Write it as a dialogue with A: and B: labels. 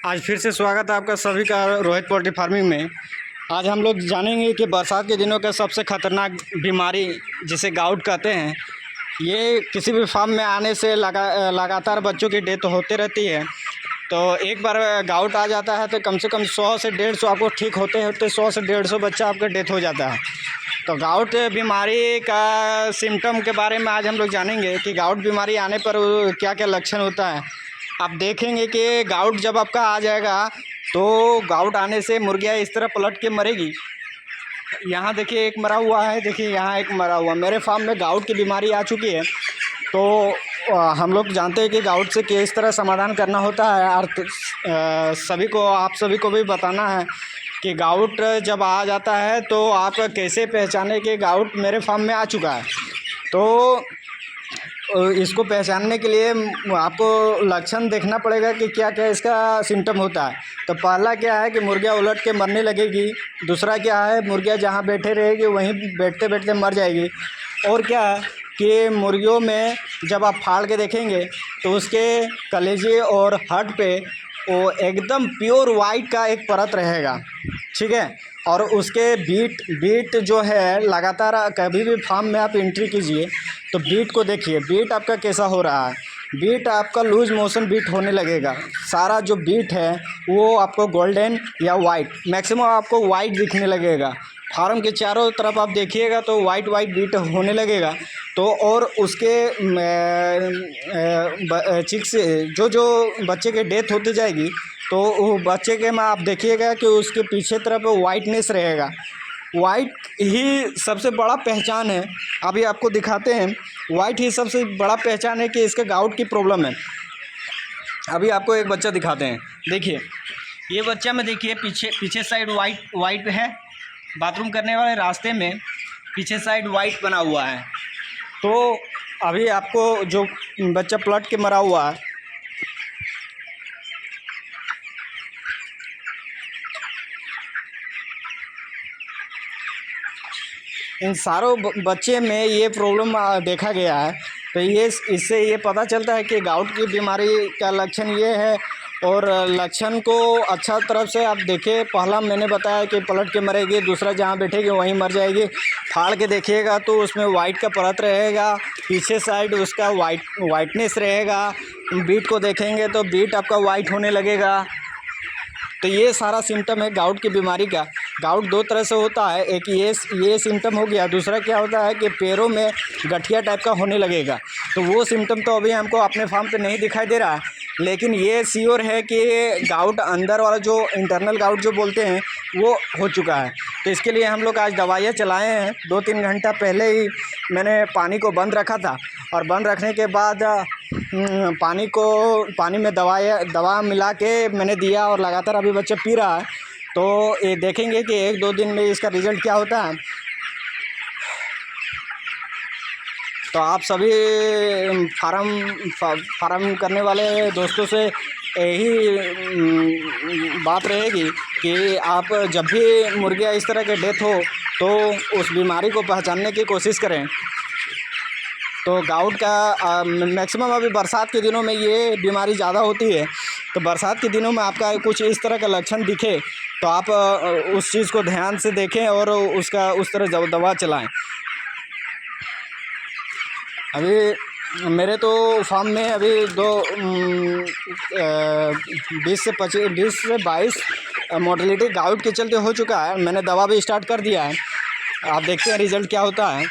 A: आज फिर से स्वागत है आपका सभी का रोहित पोल्ट्री फार्मिंग में। आज हम लोग जानेंगे कि बरसात के दिनों का सबसे ख़तरनाक बीमारी जिसे गाउट कहते हैं, ये किसी भी फार्म में आने से लगातार बच्चों की डेथ होते रहती है। तो एक बार गाउट आ जाता है तो कम से कम 100 से 150 आपको ठीक होते होते 100 से 150 बच्चा आपका डेथ हो जाता है। तो गाउट बीमारी का सिम्टम के बारे में आज हम लोग जानेंगे कि गाउट बीमारी आने पर क्या क्या लक्षण होता है। आप देखेंगे कि गाउट जब आपका आ जाएगा तो गाउट आने से मुर्गियाँ इस तरह पलट के मरेगी। यहाँ देखिए एक मरा हुआ है, देखिए यहाँ एक मरा हुआ। मेरे फार्म में गाउट की बीमारी आ चुकी है। तो हम लोग जानते हैं कि गाउट से किस तरह समाधान करना होता है और आप सभी को भी बताना है कि गाउट जब आ जाता है तो आप कैसे पहचाने कि गाउट मेरे फार्म में आ चुका है। तो इसको पहचानने के लिए आपको लक्षण देखना पड़ेगा कि क्या क्या इसका सिम्टम होता है। तो पहला क्या है कि मुर्गियाँ उलट के मरने लगेगी। दूसरा क्या है, मुर्गियाँ जहाँ बैठे रहेगी वहीं बैठते बैठते मर जाएगी। और क्या है कि मुर्गियों में जब आप फाड़ के देखेंगे तो उसके कलेजे और हड पे वो एकदम प्योर वाइट का एक परत रहेगा, ठीक है। और उसके बीट जो है, लगातार कभी भी फार्म में आप एंट्री कीजिए तो बीट को देखिए, बीट आपका कैसा हो रहा है। बीट आपका लूज मोशन बीट होने लगेगा। सारा जो बीट है वो आपको गोल्डन या वाइट, मैक्सिमम आपको वाइट दिखने लगेगा। फार्म के चारों तरफ आप देखिएगा तो वाइट बीट होने लगेगा। तो और उसके चिक्स जो बच्चे के डेथ होती जाएगी तो वो बच्चे के में आप देखिएगा कि उसके पीछे तरफ वाइटनेस रहेगा। वाइट ही सबसे बड़ा पहचान है। अभी आपको दिखाते हैं, वाइट ही सबसे बड़ा पहचान है कि इसके गाउट की प्रॉब्लम है। अभी आपको एक बच्चा दिखाते हैं, देखिए ये बच्चा में देखिए पीछे साइड वाइट है। बाथरूम करने वाले रास्ते में पीछे साइड वाइट बना हुआ है। तो अभी आपको जो बच्चा पलट के मरा हुआ है, इन सारों बच्चे में ये प्रॉब्लम देखा गया है। तो इससे ये पता चलता है कि गाउट की बीमारी का लक्षण ये है। और लक्षण को अच्छा तरफ से आप देखें। पहला मैंने बताया कि पलट के मरेगी, दूसरा जहाँ बैठेगी वहीं मर जाएगी। फाड़ के देखिएगा तो उसमें वाइट का परत रहेगा, पीछे साइड उसका वाइटनेस रहेगा। बीट को देखेंगे तो बीट आपका वाइट होने लगेगा। तो ये सारा सिम्टम है गाउट की बीमारी का। गाउट दो तरह से होता है, एक ये सिम्टम हो गया, दूसरा क्या होता है कि पैरों में गठिया टाइप का होने लगेगा। तो वो सिम्टम तो अभी हमको अपने फार्म पे नहीं दिखाई दे रहा है, लेकिन ये श्योर है कि गाउट अंदर वाला जो इंटरनल गाउट जो बोलते हैं वो हो चुका है। तो इसके लिए हम लोग आज दवाइयाँ चलाए हैं। 2-3 घंटा पहले ही मैंने पानी को बंद रखा था और बंद रखने के बाद पानी में दवा मिला के मैंने दिया और लगातार अभी बच्चा पी रहा है। तो ये देखेंगे कि 1-2 दिन में इसका रिज़ल्ट क्या होता है। तो आप सभी फार्म करने वाले दोस्तों से यही बात रहेगी कि आप जब भी मुर्गियाँ इस तरह के डेथ हो तो उस बीमारी को पहचानने की कोशिश करें। तो गाउट का मैक्सिमम अभी बरसात के दिनों में ये बीमारी ज़्यादा होती है। तो बरसात के दिनों में आपका कुछ इस तरह का लक्षण दिखे तो आप उस चीज़ को ध्यान से देखें और उस तरह दवा चलाएं। अभी मेरे तो फार्म में अभी 20 से 22 मोर्टेलिटी गाउट के चलते हो चुका है। मैंने दवा भी स्टार्ट कर दिया है, आप देखते हैं रिज़ल्ट क्या होता है।